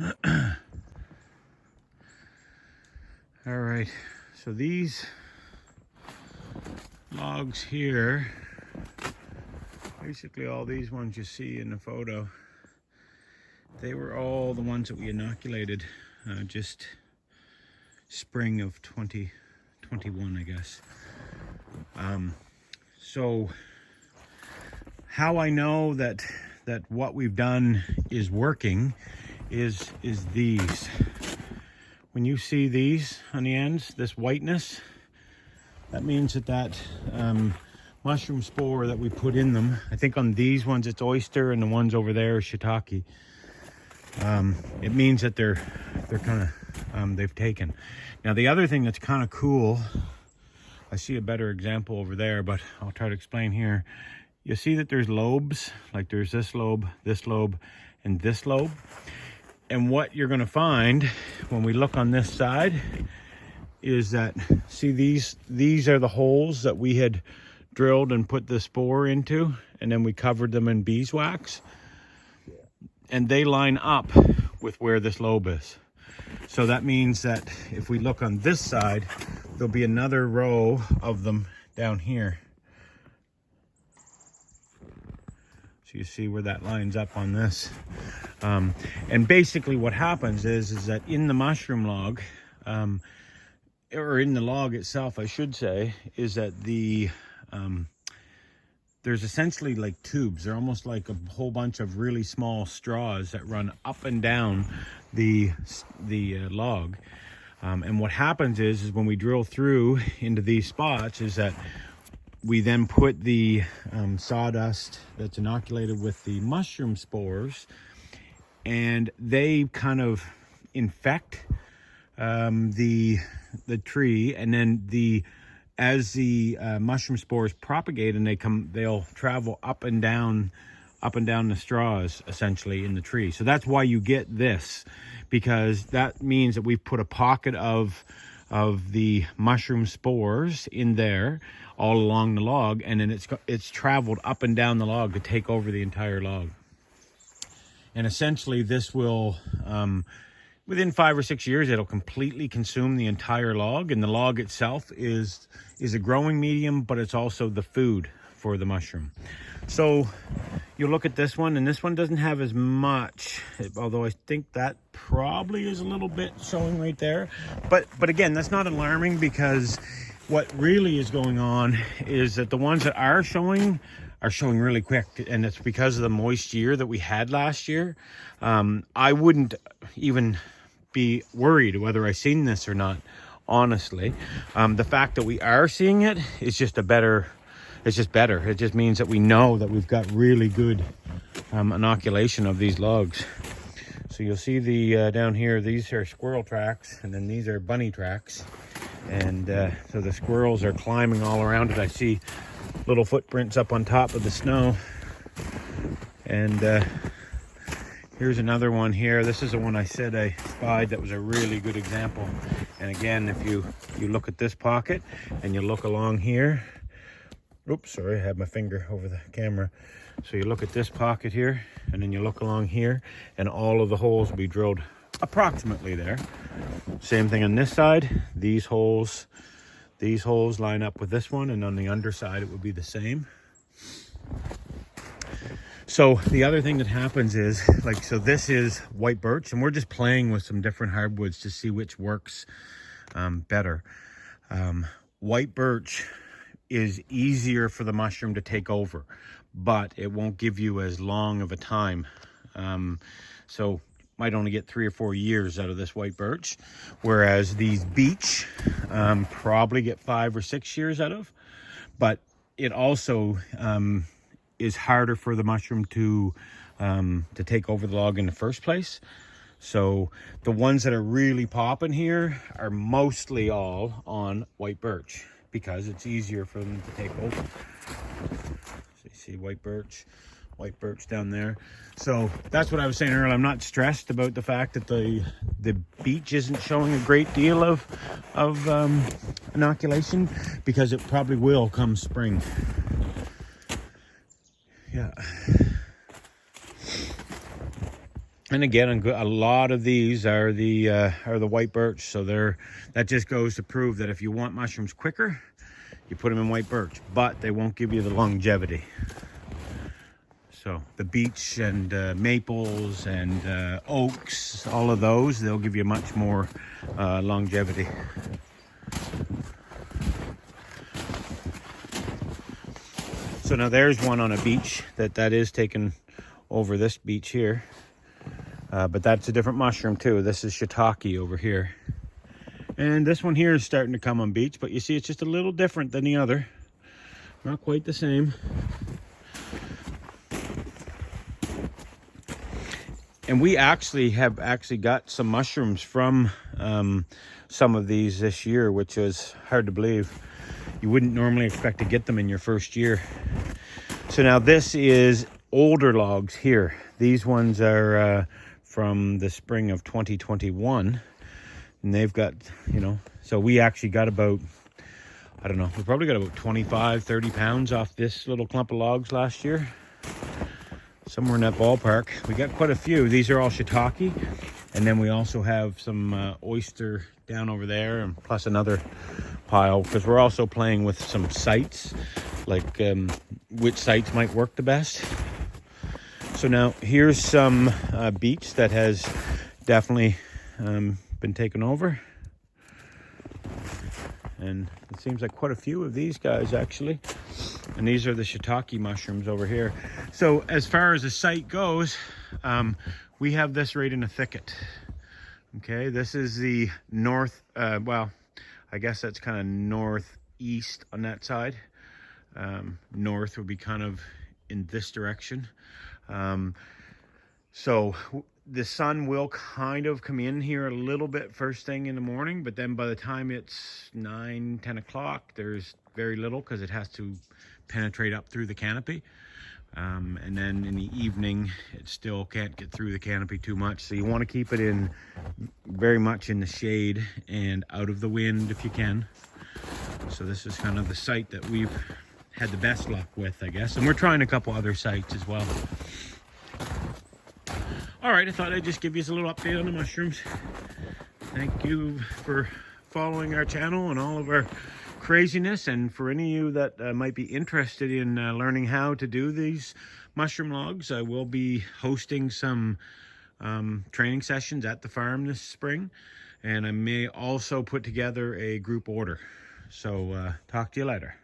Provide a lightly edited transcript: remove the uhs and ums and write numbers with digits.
All right, so these logs here, basically all these ones you see in the photo, they were all the ones that we inoculated just spring of 2021, I guess. So how I know that what we've done is working is these. When you see these on the ends, this whiteness, that means that mushroom spore that we put in them, I think on these ones it's oyster and the ones over there are shiitake. It means that they're kind of, they've taken. Now the other thing that's kind of cool, I see a better example over there, but I'll try to explain here. You see that there's lobes, like there's this lobe, and this lobe. And what you're gonna find when we look on this side is that, see these are the holes that we had drilled and put the spore into, and then we covered them in beeswax. And they line up with where this lobe is. So that means that if we look on this side, there'll be another row of them down here. So you see where that lines up on this. And basically what happens is that in the mushroom log, or in the log itself, I should say, is that there's essentially like tubes. They're almost like a whole bunch of really small straws that run up and down the log. And what happens is when we drill through into these spots is that we then put the sawdust that's inoculated with the mushroom spores, and they kind of infect the tree, and then as the mushroom spores propagate and they'll travel up and down the straws essentially in the tree. So that's why you get this, because that means that we've put a pocket of the mushroom spores in there all along the log, and then it's traveled up and down the log to take over the entire log. And essentially this will within 5 or 6 years, it'll completely consume the entire log, and the log itself is a growing medium, but it's also the food for the mushroom. So you look at this one, and this one doesn't have as much, although I think that probably is a little bit showing right there. But again, that's not alarming, because what really is going on is that the ones that are showing really quick, and it's because of the moist year that we had last year. I wouldn't even be worried whether I seen this or not, honestly. The fact that we are seeing it is just better. It just means that we know that we've got really good inoculation of these logs. So you'll see the down here, these are squirrel tracks, and then these are bunny tracks. And so the squirrels are climbing all around it. I see little footprints up on top of the snow. And here's another one here. This is the one I said I spied that was a really good example. And again, if you look at this pocket and you look along here, oops, sorry, I had my finger over the camera. So you look at this pocket here, and then you look along here, and all of the holes will be drilled approximately there. Same thing on this side. These holes line up with this one, and on the underside it would be the same. So the other thing that happens is, like, so this is white birch, and we're just playing with some different hardwoods to see which works better. White birch is easier for the mushroom to take over, but it won't give you as long of a time. So might only get 3 or 4 years out of this white birch, whereas these beech probably get 5 or 6 years out of. But it also is harder for the mushroom to take over the log in the first place. So the ones that are really popping here are mostly all on white birch, because it's easier for them to take over. So you see white birch down there. So that's what I was saying earlier. I'm not stressed about the fact that the beech isn't showing a great deal of inoculation, because it probably will come spring. Yeah. And again, a lot of these are the white birch. So that just goes to prove that if you want mushrooms quicker, you put them in white birch, but they won't give you the longevity. So the beech and maples and oaks, all of those, they'll give you much more longevity. So now there's one on a beech that is taken over this beech here. But that's a different mushroom too. This is Shiitake over here. And this one here is starting to come on beech, but you see it's just a little different than the other. Not quite the same. And we have got some mushrooms from some of these this year, which is hard to believe. You wouldn't normally expect to get them in your first year. So now this is older logs here. These ones are from the spring of 2021, and they've got, so we actually got about, I don't know, we probably got about 25-30 pounds off this little clump of logs last year, somewhere in that ballpark. We got quite a few. These are all Shiitake, and then we also have some oyster down over there, and plus another pile, because we're also playing with some sites, like which sites might work the best. So now here's some beech that has definitely been taken over. And it seems like quite a few of these guys actually. And these are the Shiitake mushrooms over here. So as far as the site goes, we have this right in a thicket. Okay, this is the north, well, I guess that's kind of northeast on that side. North would be kind of in this direction. So the sun will kind of come in here a little bit first thing in the morning, but then by the time it's 9-10 o'clock, there's very little because it has to penetrate up through the canopy. And then in the evening, it still can't get through the canopy too much. So you want to keep it in very much in the shade and out of the wind if you can. So this is kind of the site that we've had the best luck with, I guess. And we're trying a couple other sites as well. All right, I thought I'd just give you a little update on the mushrooms. Thank you for following our channel and all of our craziness. And for any of you that might be interested in learning how to do these mushroom logs, I will be hosting some training sessions at the farm this spring. And I may also put together a group order. So talk to you later.